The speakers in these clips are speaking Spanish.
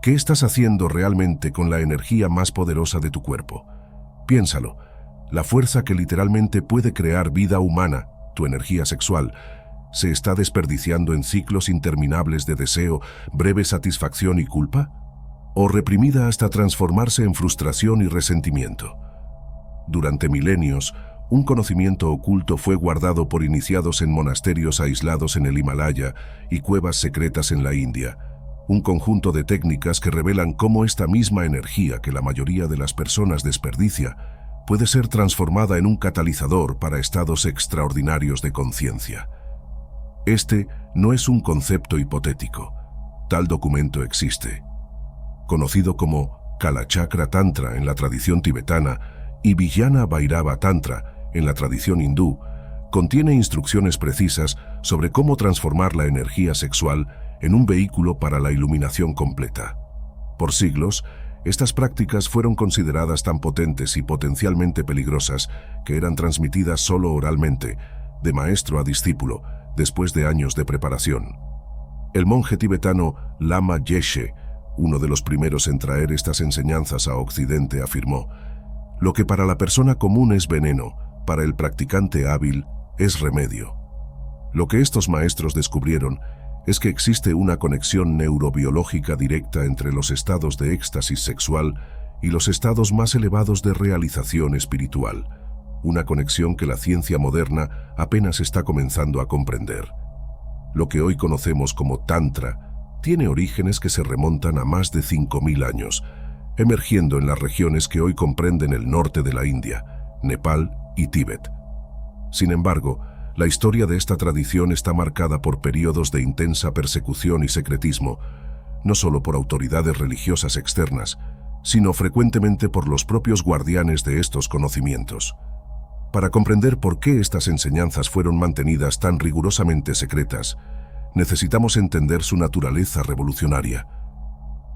¿Qué estás haciendo realmente con la energía más poderosa de tu cuerpo? Piénsalo, la fuerza que literalmente puede crear vida humana, tu energía sexual, ¿se está desperdiciando en ciclos interminables de deseo, breve satisfacción y culpa? ¿O reprimida hasta transformarse en frustración y resentimiento? Durante milenios, un conocimiento oculto fue guardado por iniciados en monasterios aislados en el Himalaya y cuevas secretas en la India, un conjunto de técnicas que revelan cómo esta misma energía que la mayoría de las personas desperdicia puede ser transformada en un catalizador para estados extraordinarios de conciencia. Este no es un concepto hipotético. Tal documento existe. Conocido como Kalachakra Tantra en la tradición tibetana y Vijnana Bhairava Tantra en la tradición hindú, contiene instrucciones precisas sobre cómo transformar la energía sexual en un vehículo para la iluminación completa. Por siglos, estas prácticas fueron consideradas tan potentes y potencialmente peligrosas que eran transmitidas solo oralmente, de maestro a discípulo, después de años de preparación. El monje tibetano Lama Yeshe, uno de los primeros en traer estas enseñanzas a Occidente, afirmó: «Lo que para la persona común es veneno, para el practicante hábil es remedio». Lo que estos maestros descubrieron es que existe una conexión neurobiológica directa entre los estados de éxtasis sexual y los estados más elevados de realización espiritual, una conexión que la ciencia moderna apenas está comenzando a comprender. Lo que hoy conocemos como Tantra tiene orígenes que se remontan a más de 5.000 años, emergiendo en las regiones que hoy comprenden el norte de la India, Nepal y Tíbet. Sin embargo, la historia de esta tradición está marcada por periodos de intensa persecución y secretismo, no solo por autoridades religiosas externas, sino frecuentemente por los propios guardianes de estos conocimientos. Para comprender por qué estas enseñanzas fueron mantenidas tan rigurosamente secretas, necesitamos entender su naturaleza revolucionaria.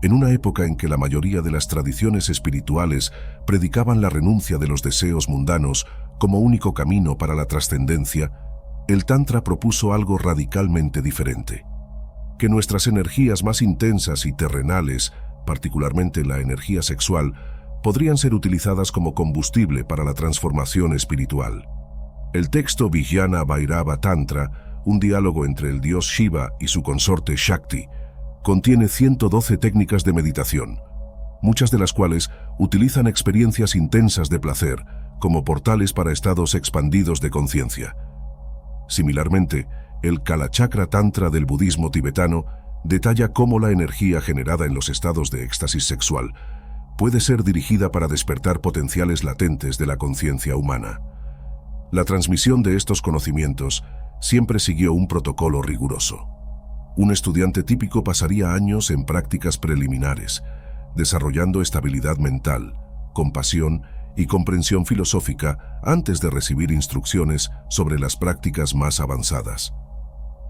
En una época en que la mayoría de las tradiciones espirituales predicaban la renuncia de los deseos mundanos como único camino para la trascendencia, el Tantra propuso algo radicalmente diferente: que nuestras energías más intensas y terrenales, particularmente la energía sexual, podrían ser utilizadas como combustible para la transformación espiritual. El texto Vijnana Bhairava Tantra, un diálogo entre el dios Shiva y su consorte Shakti, contiene 112 técnicas de meditación, muchas de las cuales utilizan experiencias intensas de placer como portales para estados expandidos de conciencia. Similarmente, el Kalachakra Tantra del budismo tibetano detalla cómo la energía generada en los estados de éxtasis sexual puede ser dirigida para despertar potenciales latentes de la conciencia humana. La transmisión de estos conocimientos siempre siguió un protocolo riguroso. Un estudiante típico pasaría años en prácticas preliminares, desarrollando estabilidad mental, compasión y comprensión filosófica antes de recibir instrucciones sobre las prácticas más avanzadas.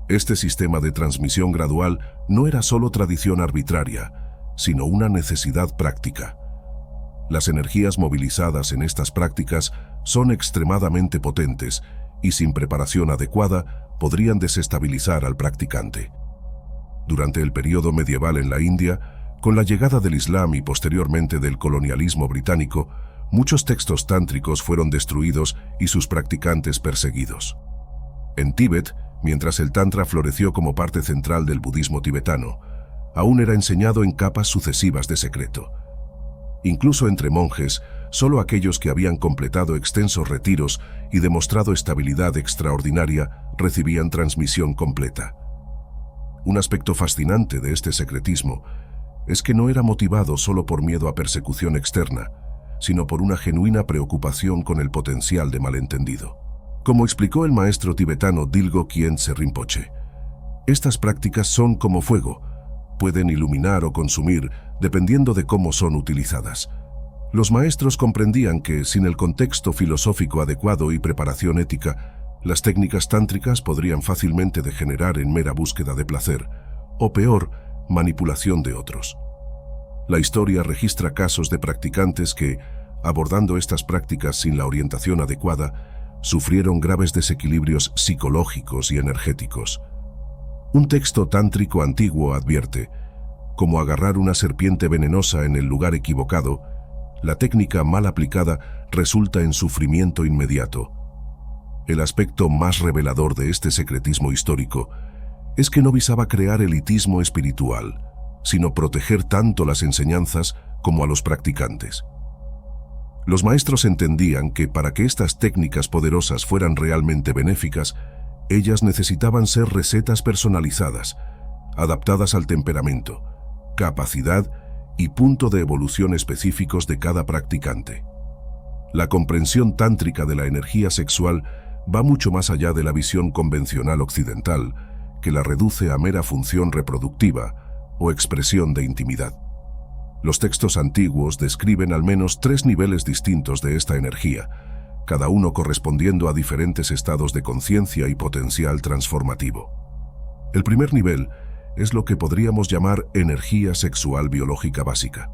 Este sistema de transmisión gradual no era solo tradición arbitraria, sino una necesidad práctica. Las energías movilizadas en estas prácticas son extremadamente potentes y sin preparación adecuada podrían desestabilizar al practicante. Durante el periodo medieval en la India, con la llegada del Islam y posteriormente del colonialismo británico, muchos textos tántricos fueron destruidos y sus practicantes perseguidos. En Tíbet, mientras el Tantra floreció como parte central del budismo tibetano, aún era enseñado en capas sucesivas de secreto. Incluso entre monjes, solo aquellos que habían completado extensos retiros y demostrado estabilidad extraordinaria recibían transmisión completa. Un aspecto fascinante de este secretismo es que no era motivado solo por miedo a persecución externa, sino por una genuina preocupación con el potencial de malentendido. Como explicó el maestro tibetano Dilgo Khyentse Rinpoche, estas prácticas son como fuego, pueden iluminar o consumir dependiendo de cómo son utilizadas. Los maestros comprendían que, sin el contexto filosófico adecuado y preparación ética, las técnicas tántricas podrían fácilmente degenerar en mera búsqueda de placer, o peor, manipulación de otros. La historia registra casos de practicantes que, abordando estas prácticas sin la orientación adecuada, sufrieron graves desequilibrios psicológicos y energéticos. Un texto tántrico antiguo advierte: como agarrar una serpiente venenosa en el lugar equivocado, la técnica mal aplicada resulta en sufrimiento inmediato. El aspecto más revelador de este secretismo histórico es que no visaba crear elitismo espiritual, sino proteger tanto las enseñanzas como a los practicantes. Los maestros entendían que para que estas técnicas poderosas fueran realmente benéficas, ellas necesitaban ser recetas personalizadas, adaptadas al temperamento, capacidad y punto de evolución específicos de cada practicante. La comprensión tántrica de la energía sexual va mucho más allá de la visión convencional occidental, que la reduce a mera función reproductiva o expresión de intimidad. Los textos antiguos describen al menos 3 niveles distintos de esta energía, cada uno correspondiendo a diferentes estados de conciencia y potencial transformativo. El primer nivel es lo que podríamos llamar energía sexual biológica básica.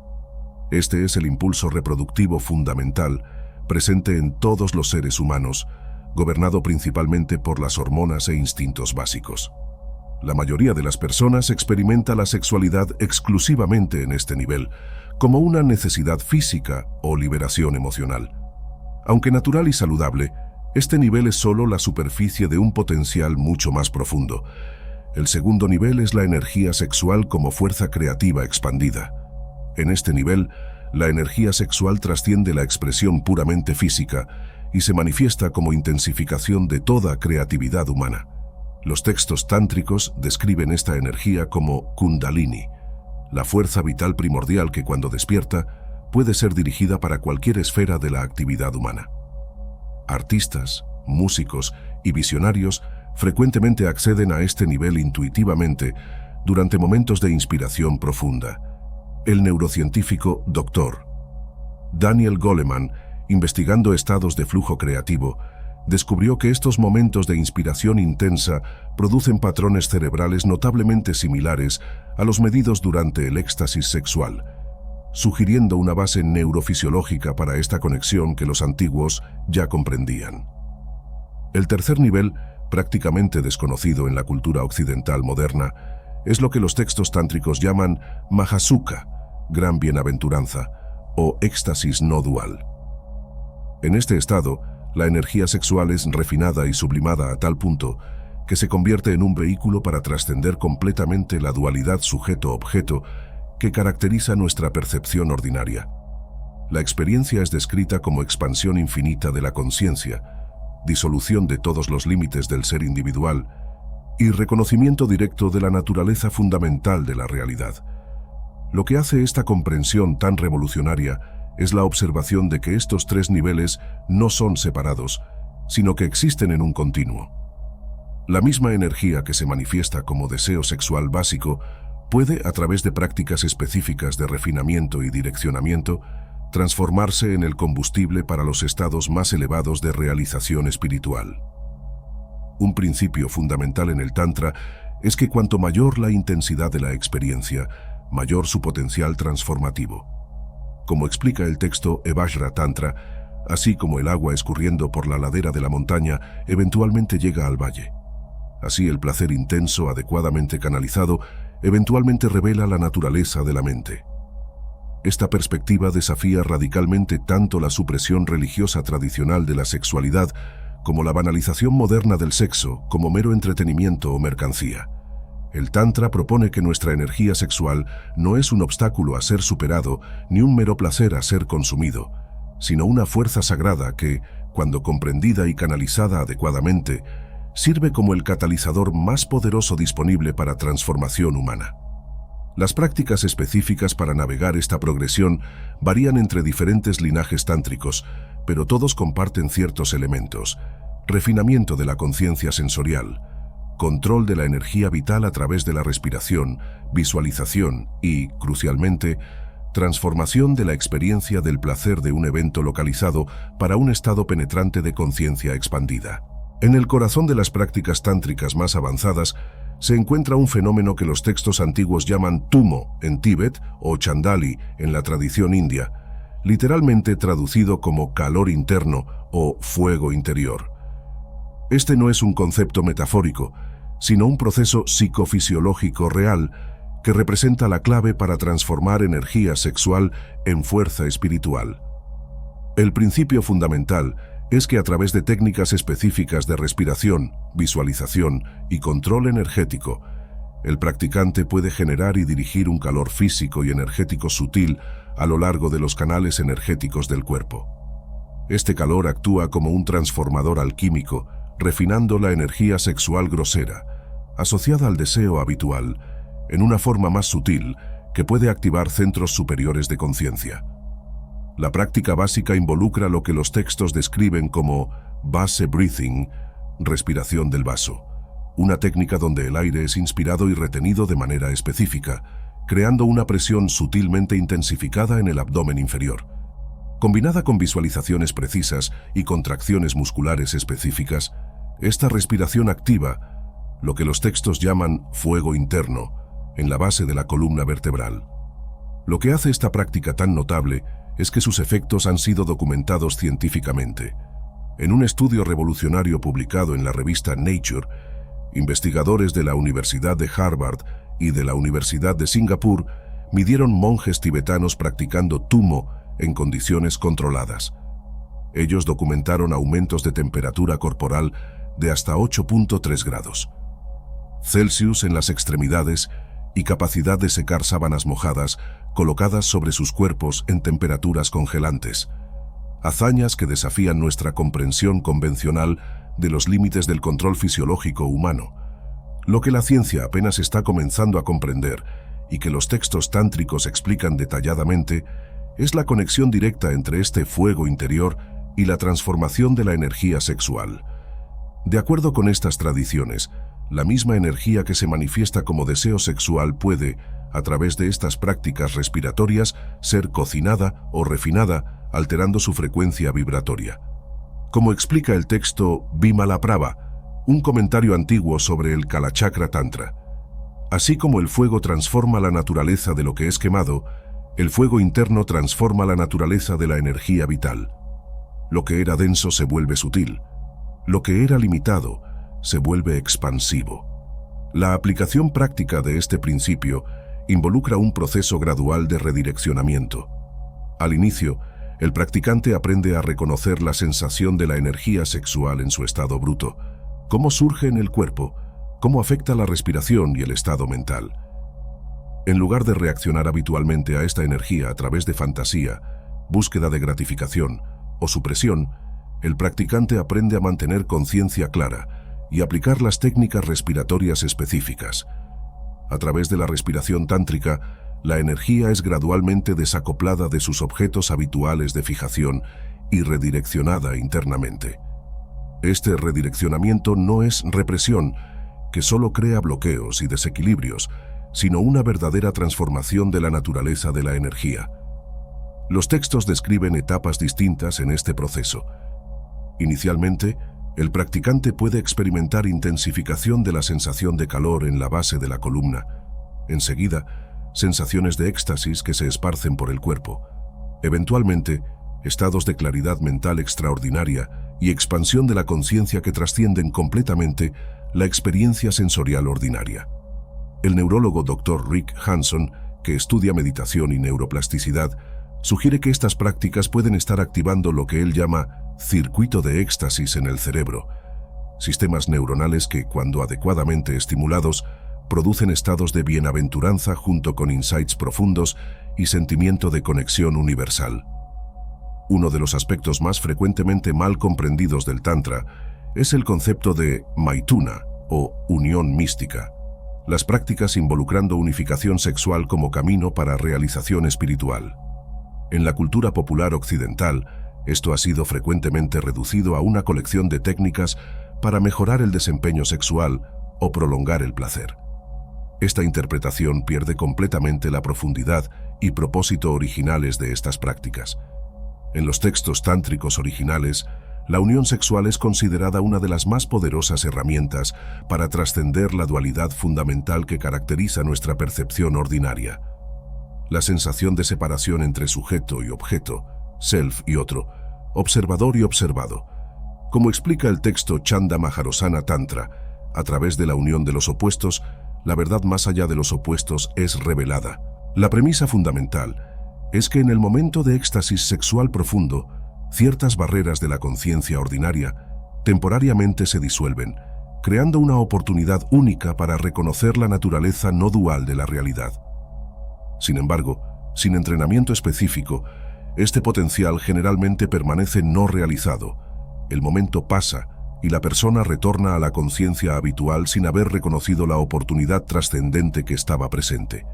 Este es el impulso reproductivo fundamental presente en todos los seres humanos, gobernado principalmente por las hormonas e instintos básicos. La mayoría de las personas experimenta la sexualidad exclusivamente en este nivel, como una necesidad física o liberación emocional. Aunque natural y saludable, este nivel es solo la superficie de un potencial mucho más profundo. El segundo nivel es la energía sexual como fuerza creativa expandida. En este nivel, la energía sexual trasciende la expresión puramente física y se manifiesta como intensificación de toda creatividad humana. Los textos tántricos describen esta energía como Kundalini, la fuerza vital primordial que cuando despierta puede ser dirigida para cualquier esfera de la actividad humana. Artistas, músicos y visionarios frecuentemente acceden a este nivel intuitivamente durante momentos de inspiración profunda. El neurocientífico Dr. Daniel Goleman, investigando estados de flujo creativo, descubrió que estos momentos de inspiración intensa producen patrones cerebrales notablemente similares a los medidos durante el éxtasis sexual, sugiriendo una base neurofisiológica para esta conexión que los antiguos ya comprendían. El tercer nivel, prácticamente desconocido en la cultura occidental moderna, es lo que los textos tántricos llaman Mahasukha, gran bienaventuranza, o éxtasis no dual. En este estado, la energía sexual es refinada y sublimada a tal punto que se convierte en un vehículo para trascender completamente la dualidad sujeto-objeto que caracteriza nuestra percepción ordinaria. La experiencia es descrita como expansión infinita de la conciencia, disolución de todos los límites del ser individual y reconocimiento directo de la naturaleza fundamental de la realidad. Lo que hace esta comprensión tan revolucionaria es la observación de que estos 3 niveles no son separados, sino que existen en un continuo. La misma energía que se manifiesta como deseo sexual básico puede, a través de prácticas específicas de refinamiento y direccionamiento, transformarse en el combustible para los estados más elevados de realización espiritual. Un principio fundamental en el Tantra es que cuanto mayor la intensidad de la experiencia, mayor su potencial transformativo. Como explica el texto Evajra Tantra, así como el agua escurriendo por la ladera de la montaña eventualmente llega al valle. Así el placer intenso, adecuadamente canalizado, eventualmente revela la naturaleza de la mente. Esta perspectiva desafía radicalmente tanto la supresión religiosa tradicional de la sexualidad como la banalización moderna del sexo como mero entretenimiento o mercancía. El Tantra propone que nuestra energía sexual no es un obstáculo a ser superado ni un mero placer a ser consumido, sino una fuerza sagrada que, cuando comprendida y canalizada adecuadamente, sirve como el catalizador más poderoso disponible para transformación humana. Las prácticas específicas para navegar esta progresión varían entre diferentes linajes tántricos, pero todos comparten ciertos elementos: refinamiento de la conciencia sensorial, control de la energía vital a través de la respiración, visualización y, crucialmente, transformación de la experiencia del placer de un evento localizado para un estado penetrante de conciencia expandida. En el corazón de las prácticas tántricas más avanzadas se encuentra un fenómeno que los textos antiguos llaman tumo en Tíbet o chandali en la tradición india, literalmente traducido como calor interno o fuego interior. Este no es un concepto metafórico, sino un proceso psicofisiológico real que representa la clave para transformar energía sexual en fuerza espiritual. El principio fundamental es que a través de técnicas específicas de respiración, visualización y control energético, el practicante puede generar y dirigir un calor físico y energético sutil a lo largo de los canales energéticos del cuerpo. Este calor actúa como un transformador alquímico, refinando la energía sexual grosera, asociada al deseo habitual, en una forma más sutil que puede activar centros superiores de conciencia. La práctica básica involucra lo que los textos describen como vase breathing, respiración del vaso, una técnica donde el aire es inspirado y retenido de manera específica, creando una presión sutilmente intensificada en el abdomen inferior. Combinada con visualizaciones precisas y contracciones musculares específicas, esta respiración activa lo que los textos llaman fuego interno en la base de la columna vertebral. Lo que hace esta práctica tan notable es que sus efectos han sido documentados científicamente. En un estudio revolucionario publicado en la revista Nature, investigadores de la Universidad de Harvard y de la Universidad de Singapur midieron monjes tibetanos practicando tumo en condiciones controladas. Ellos documentaron aumentos de temperatura corporal de hasta 8.3 grados Celsius en las extremidades y capacidad de secar sábanas mojadas colocadas sobre sus cuerpos en temperaturas congelantes. Hazañas que desafían nuestra comprensión convencional de los límites del control fisiológico humano. Lo que la ciencia apenas está comenzando a comprender y que los textos tántricos explican detalladamente es la conexión directa entre este fuego interior y la transformación de la energía sexual. De acuerdo con estas tradiciones, la misma energía que se manifiesta como deseo sexual puede, a través de estas prácticas respiratorias, ser cocinada o refinada, alterando su frecuencia vibratoria. Como explica el texto Vimalaprabha, un comentario antiguo sobre el Kalachakra Tantra. Así como el fuego transforma la naturaleza de lo que es quemado, el fuego interno transforma la naturaleza de la energía vital. Lo que era denso se vuelve sutil. Lo que era limitado se vuelve expansivo. La aplicación práctica de este principio involucra un proceso gradual de redireccionamiento. Al inicio, el practicante aprende a reconocer la sensación de la energía sexual en su estado bruto, cómo surge en el cuerpo, cómo afecta la respiración y el estado mental. En lugar de reaccionar habitualmente a esta energía a través de fantasía, búsqueda de gratificación o supresión, el practicante aprende a mantener conciencia clara y aplicar las técnicas respiratorias específicas. A través de la respiración tántrica, la energía es gradualmente desacoplada de sus objetos habituales de fijación y redireccionada internamente. Este redireccionamiento no es represión, que solo crea bloqueos y desequilibrios, sino una verdadera transformación de la naturaleza de la energía. Los textos describen etapas distintas en este proceso. Inicialmente, el practicante puede experimentar intensificación de la sensación de calor en la base de la columna. Enseguida, sensaciones de éxtasis que se esparcen por el cuerpo. Eventualmente, estados de claridad mental extraordinaria y expansión de la conciencia que trascienden completamente la experiencia sensorial ordinaria. El neurólogo Dr. Rick Hanson, que estudia meditación y neuroplasticidad, sugiere que estas prácticas pueden estar activando lo que él llama circuito de éxtasis en el cerebro, sistemas neuronales que, cuando adecuadamente estimulados, producen estados de bienaventuranza junto con insights profundos y sentimiento de conexión universal. Uno de los aspectos más frecuentemente mal comprendidos del Tantra es el concepto de maituna o unión mística, las prácticas involucrando unificación sexual como camino para realización espiritual. En la cultura popular occidental, esto ha sido frecuentemente reducido a una colección de técnicas para mejorar el desempeño sexual o prolongar el placer. Esta interpretación pierde completamente la profundidad y propósito originales de estas prácticas. En los textos tántricos originales, la unión sexual es considerada una de las más poderosas herramientas para trascender la dualidad fundamental que caracteriza nuestra percepción ordinaria. La sensación de separación entre sujeto y objeto, self y otro, observador y observado. Como explica el texto Chanda Maharosana Tantra, a través de la unión de los opuestos, la verdad más allá de los opuestos es revelada. La premisa fundamental es que en el momento de éxtasis sexual profundo, ciertas barreras de la conciencia ordinaria temporariamente se disuelven, creando una oportunidad única para reconocer la naturaleza no dual de la realidad. Sin embargo, sin entrenamiento específico, este potencial generalmente permanece no realizado. El momento pasa y la persona retorna a la conciencia habitual sin haber reconocido la oportunidad trascendente que estaba presente.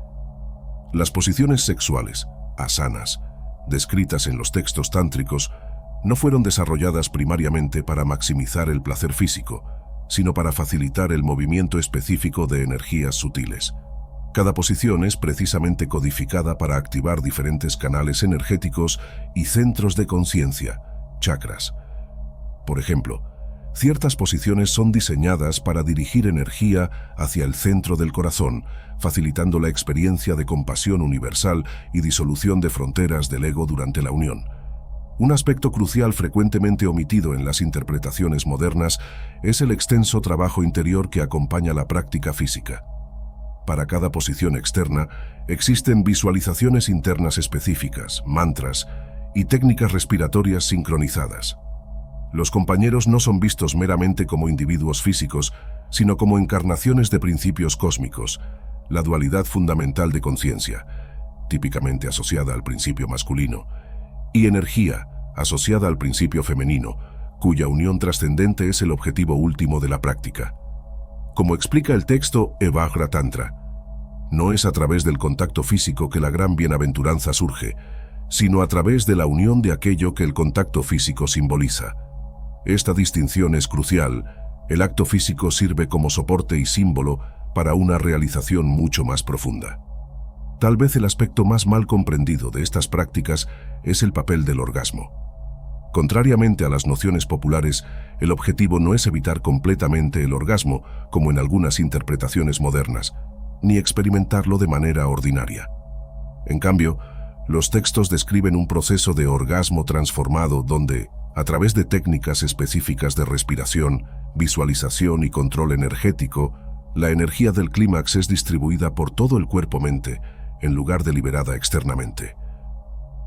Las posiciones sexuales, asanas, descritas en los textos tántricos, no fueron desarrolladas primariamente para maximizar el placer físico, sino para facilitar el movimiento específico de energías sutiles. Cada posición es precisamente codificada para activar diferentes canales energéticos y centros de conciencia, chakras. Por ejemplo, ciertas posiciones son diseñadas para dirigir energía hacia el centro del corazón, facilitando la experiencia de compasión universal y disolución de fronteras del ego durante la unión. Un aspecto crucial frecuentemente omitido en las interpretaciones modernas es el extenso trabajo interior que acompaña la práctica física. Para cada posición externa, existen visualizaciones internas específicas, mantras y técnicas respiratorias sincronizadas. Los compañeros no son vistos meramente como individuos físicos, sino como encarnaciones de principios cósmicos, la dualidad fundamental de conciencia, típicamente asociada al principio masculino, y energía, asociada al principio femenino, cuya unión trascendente es el objetivo último de la práctica. Como explica el texto Evajra Tantra, no es a través del contacto físico que la gran bienaventuranza surge, sino a través de la unión de aquello que el contacto físico simboliza. Esta distinción es crucial. El acto físico sirve como soporte y símbolo para una realización mucho más profunda. Tal vez el aspecto más mal comprendido de estas prácticas es el papel del orgasmo. Contrariamente a las nociones populares, el objetivo no es evitar completamente el orgasmo, como en algunas interpretaciones modernas, ni experimentarlo de manera ordinaria. En cambio, los textos describen un proceso de orgasmo transformado donde, a través de técnicas específicas de respiración, visualización y control energético, la energía del clímax es distribuida por todo el cuerpo-mente, en lugar de liberada externamente.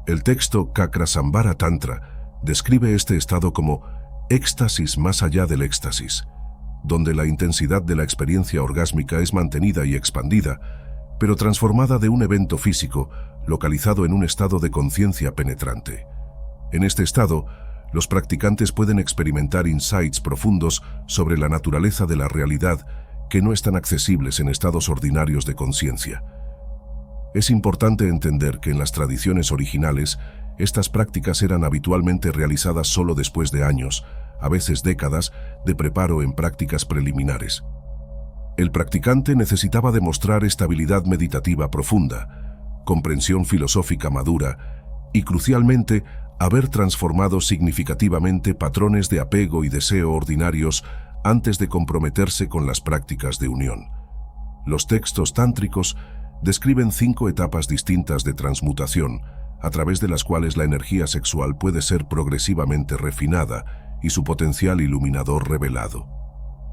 El texto Cakrasambhara Tantra describe este estado como éxtasis más allá del éxtasis, donde la intensidad de la experiencia orgásmica es mantenida y expandida, pero transformada de un evento físico localizado en un estado de conciencia penetrante. En este estado, los practicantes pueden experimentar insights profundos sobre la naturaleza de la realidad que no están accesibles en estados ordinarios de conciencia. Es importante entender que en las tradiciones originales, estas prácticas eran habitualmente realizadas solo después de años, a veces décadas, de preparo en prácticas preliminares. El practicante necesitaba demostrar estabilidad meditativa profunda, comprensión filosófica madura y, crucialmente, haber transformado significativamente patrones de apego y deseo ordinarios antes de comprometerse con las prácticas de unión. Los textos tántricos describen 5 etapas distintas de transmutación, a través de las cuales la energía sexual puede ser progresivamente refinada y su potencial iluminador revelado.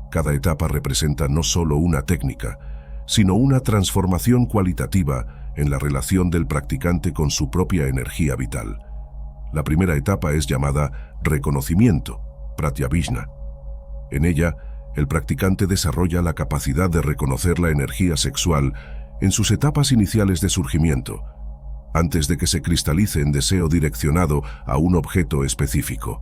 Cada etapa representa no solo una técnica, sino una transformación cualitativa en la relación del practicante con su propia energía vital. La primera etapa es llamada reconocimiento, pratyabhijna. En ella, el practicante desarrolla la capacidad de reconocer la energía sexual en sus etapas iniciales de surgimiento, antes de que se cristalice en deseo direccionado a un objeto específico.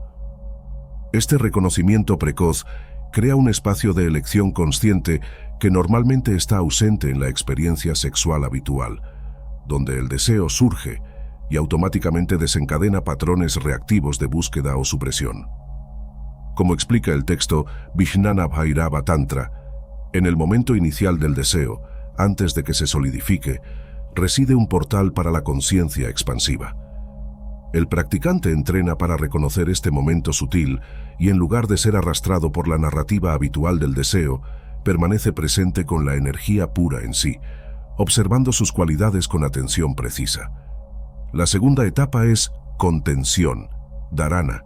Este reconocimiento precoz crea un espacio de elección consciente que normalmente está ausente en la experiencia sexual habitual, donde el deseo surge y automáticamente desencadena patrones reactivos de búsqueda o supresión. Como explica el texto Vijnana Bhairava Tantra, en el momento inicial del deseo, antes de que se solidifique, reside un portal para la conciencia expansiva. El practicante entrena para reconocer este momento sutil y, en lugar de ser arrastrado por la narrativa habitual del deseo, permanece presente con la energía pura en sí, observando sus cualidades con atención precisa. La segunda etapa es contención, dharana,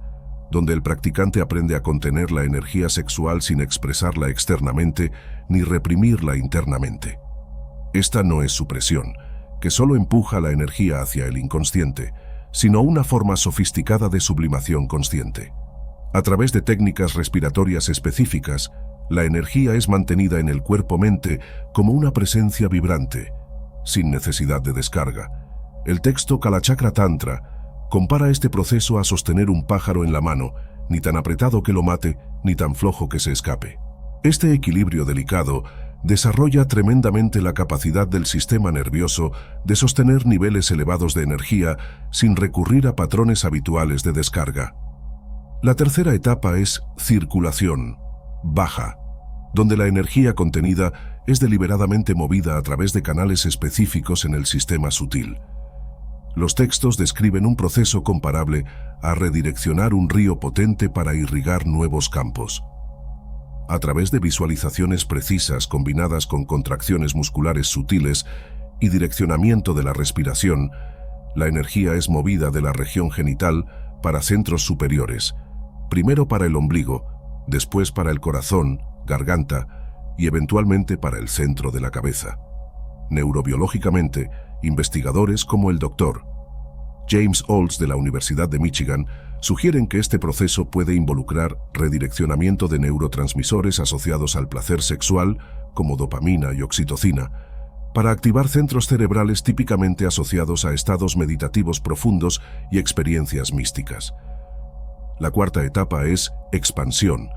donde el practicante aprende a contener la energía sexual sin expresarla externamente ni reprimirla internamente. Esta no es supresión, que solo empuja la energía hacia el inconsciente, sino una forma sofisticada de sublimación consciente. A través de técnicas respiratorias específicas, la energía es mantenida en el cuerpo-mente como una presencia vibrante, sin necesidad de descarga. El texto Kalachakra Tantra compara este proceso a sostener un pájaro en la mano, ni tan apretado que lo mate, ni tan flojo que se escape. Este equilibrio delicado desarrolla tremendamente la capacidad del sistema nervioso de sostener niveles elevados de energía sin recurrir a patrones habituales de descarga. La tercera etapa es circulación, baja, donde la energía contenida es deliberadamente movida a través de canales específicos en el sistema sutil. Los textos describen un proceso comparable a redireccionar un río potente para irrigar nuevos campos. A través de visualizaciones precisas combinadas con contracciones musculares sutiles y direccionamiento de la respiración, la energía es movida de la región genital para centros superiores, primero para el ombligo, después para el corazón, garganta y eventualmente para el centro de la cabeza. Neurobiológicamente, investigadores como el Dr. James Olds de la Universidad de Michigan sugieren que este proceso puede involucrar redireccionamiento de neurotransmisores asociados al placer sexual, como dopamina y oxitocina, para activar centros cerebrales típicamente asociados a estados meditativos profundos y experiencias místicas. La cuarta etapa es expansión,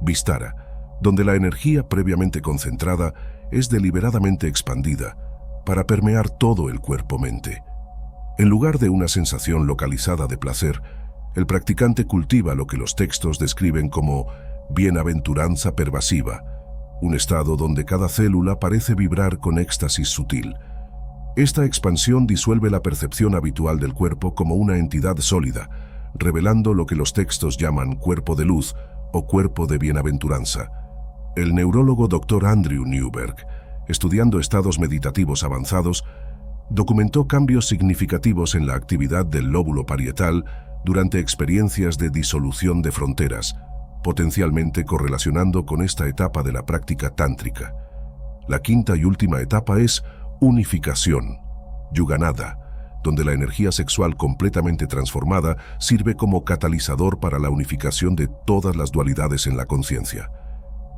Vistara, donde la energía previamente concentrada es deliberadamente expandida para permear todo el cuerpo-mente. En lugar de una sensación localizada de placer, el practicante cultiva lo que los textos describen como bienaventuranza pervasiva, un estado donde cada célula parece vibrar con éxtasis sutil. Esta expansión disuelve la percepción habitual del cuerpo como una entidad sólida, revelando lo que los textos llaman cuerpo de luz o cuerpo de bienaventuranza. El neurólogo Dr. Andrew Newberg, estudiando estados meditativos avanzados, documentó cambios significativos en la actividad del lóbulo parietal durante experiencias de disolución de fronteras, potencialmente correlacionando con esta etapa de la práctica tántrica. La quinta y última etapa es unificación, Yuganada, donde la energía sexual completamente transformada sirve como catalizador para la unificación de todas las dualidades en la conciencia.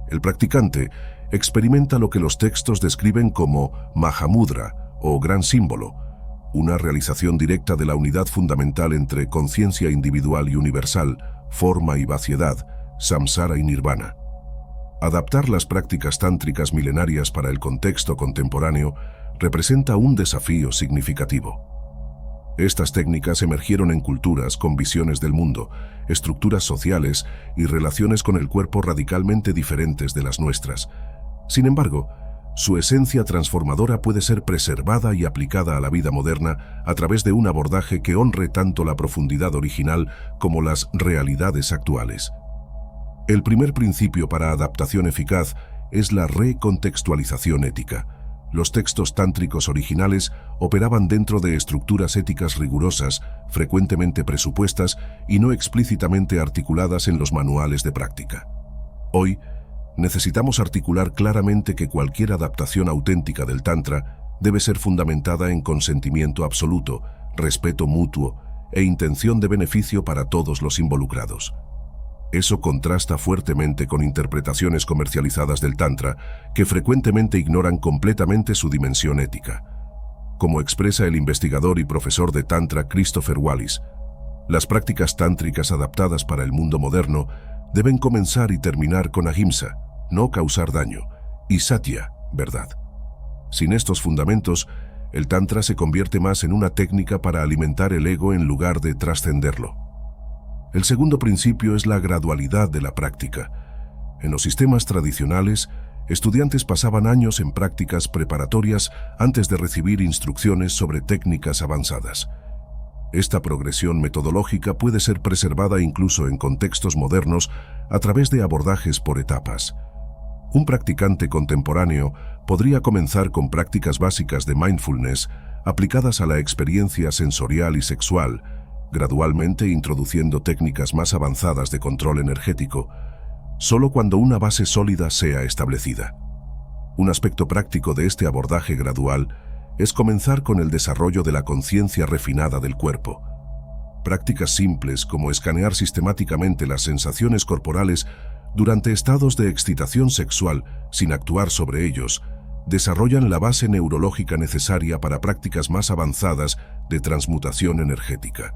El practicante experimenta lo que los textos describen como Mahamudra o gran símbolo, una realización directa de la unidad fundamental entre conciencia individual y universal, forma y vaciedad, samsara y nirvana. Adaptar las prácticas tántricas milenarias para el contexto contemporáneo representa un desafío significativo. Estas técnicas emergieron en culturas con visiones del mundo, estructuras sociales y relaciones con el cuerpo radicalmente diferentes de las nuestras. Sin embargo, su esencia transformadora puede ser preservada y aplicada a la vida moderna a través de un abordaje que honre tanto la profundidad original como las realidades actuales. El primer principio para adaptación eficaz es la recontextualización ética. Los textos tántricos originales operaban dentro de estructuras éticas rigurosas, frecuentemente presupuestas y no explícitamente articuladas en los manuales de práctica. Hoy, necesitamos articular claramente que cualquier adaptación auténtica del Tantra debe ser fundamentada en consentimiento absoluto, respeto mutuo e intención de beneficio para todos los involucrados. Eso contrasta fuertemente con interpretaciones comercializadas del Tantra que frecuentemente ignoran completamente su dimensión ética. Como expresa el investigador y profesor de Tantra Christopher Wallis, las prácticas tántricas adaptadas para el mundo moderno deben comenzar y terminar con ahimsa, no causar daño, y satya, verdad. Sin estos fundamentos, el Tantra se convierte más en una técnica para alimentar el ego en lugar de trascenderlo. El segundo principio es la gradualidad de la práctica. En los sistemas tradicionales, estudiantes pasaban años en prácticas preparatorias antes de recibir instrucciones sobre técnicas avanzadas. Esta progresión metodológica puede ser preservada incluso en contextos modernos a través de abordajes por etapas. Un practicante contemporáneo podría comenzar con prácticas básicas de mindfulness aplicadas a la experiencia sensorial y sexual, gradualmente introduciendo técnicas más avanzadas de control energético, solo cuando una base sólida sea establecida. Un aspecto práctico de este abordaje gradual es comenzar con el desarrollo de la conciencia refinada del cuerpo. Prácticas simples como escanear sistemáticamente las sensaciones corporales durante estados de excitación sexual sin actuar sobre ellos, desarrollan la base neurológica necesaria para prácticas más avanzadas de transmutación energética.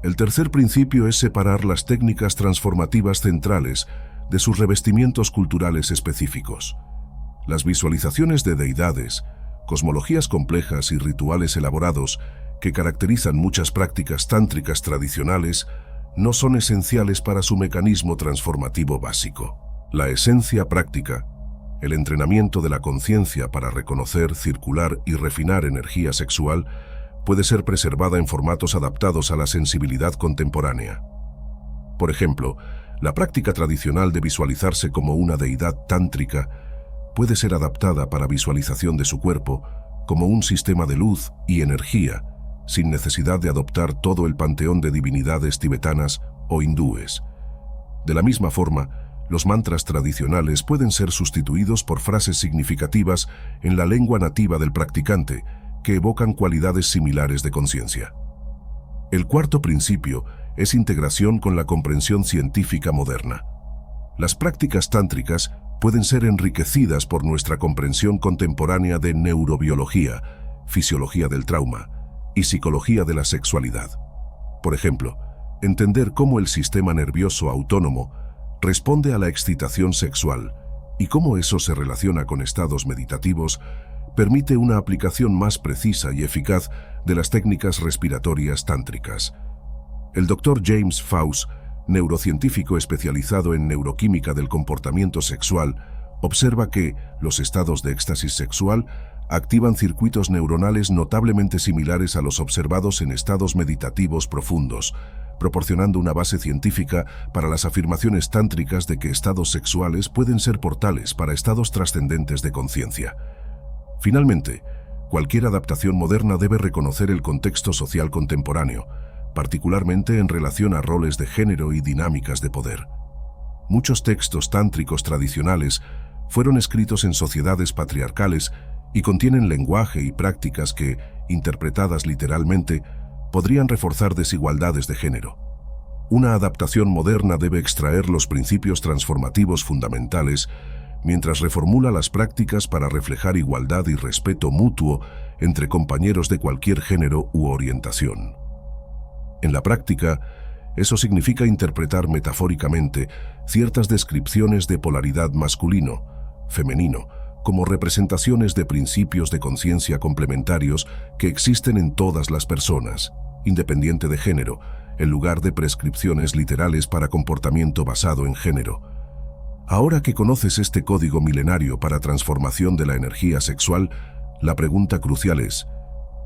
El tercer principio es separar las técnicas transformativas centrales de sus revestimientos culturales específicos. Las visualizaciones de deidades, cosmologías complejas y rituales elaborados que caracterizan muchas prácticas tántricas tradicionales no son esenciales para su mecanismo transformativo básico. La esencia práctica, el entrenamiento de la conciencia para reconocer, circular y refinar energía sexual, puede ser preservada en formatos adaptados a la sensibilidad contemporánea. Por ejemplo, la práctica tradicional de visualizarse como una deidad tántrica puede ser adaptada para visualización de su cuerpo como un sistema de luz y energía, sin necesidad de adoptar todo el panteón de divinidades tibetanas o hindúes. De la misma forma, los mantras tradicionales pueden ser sustituidos por frases significativas en la lengua nativa del practicante, que evocan cualidades similares de conciencia. El cuarto principio es integración con la comprensión científica moderna. Las prácticas tántricas pueden ser enriquecidas por nuestra comprensión contemporánea de neurobiología, fisiología del trauma y psicología de la sexualidad. Por ejemplo, entender cómo el sistema nervioso autónomo responde a la excitación sexual y cómo eso se relaciona con estados meditativos permite una aplicación más precisa y eficaz de las técnicas respiratorias tántricas. El Dr. James Faust, neurocientífico especializado en neuroquímica del comportamiento sexual, observa que los estados de éxtasis sexual activan circuitos neuronales notablemente similares a los observados en estados meditativos profundos, proporcionando una base científica para las afirmaciones tántricas de que estados sexuales pueden ser portales para estados trascendentes de conciencia. Finalmente, cualquier adaptación moderna debe reconocer el contexto social contemporáneo, particularmente en relación a roles de género y dinámicas de poder. Muchos textos tántricos tradicionales fueron escritos en sociedades patriarcales y contienen lenguaje y prácticas que, interpretadas literalmente, podrían reforzar desigualdades de género. Una adaptación moderna debe extraer los principios transformativos fundamentales mientras reformula las prácticas para reflejar igualdad y respeto mutuo entre compañeros de cualquier género u orientación. En la práctica, eso significa interpretar metafóricamente ciertas descripciones de polaridad masculino, femenino, como representaciones de principios de conciencia complementarios que existen en todas las personas, independiente de género, en lugar de prescripciones literales para comportamiento basado en género. Ahora que conoces este código milenario para transformación de la energía sexual, la pregunta crucial es: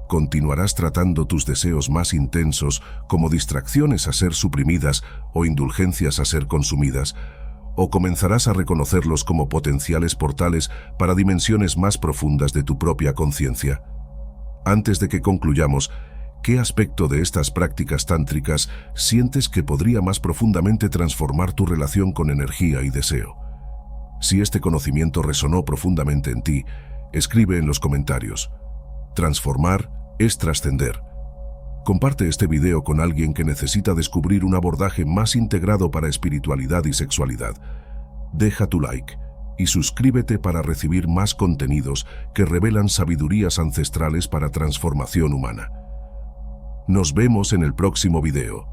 ¿continuarás tratando tus deseos más intensos como distracciones a ser suprimidas o indulgencias a ser consumidas? ¿O comenzarás a reconocerlos como potenciales portales para dimensiones más profundas de tu propia conciencia? Antes de que concluyamos, ¿qué aspecto de estas prácticas tántricas sientes que podría más profundamente transformar tu relación con energía y deseo? Si este conocimiento resonó profundamente en ti, escribe en los comentarios. Transformar es trascender. Comparte este video con alguien que necesita descubrir un abordaje más integrado para espiritualidad y sexualidad. Deja tu like y suscríbete para recibir más contenidos que revelan sabidurías ancestrales para transformación humana. Nos vemos en el próximo video.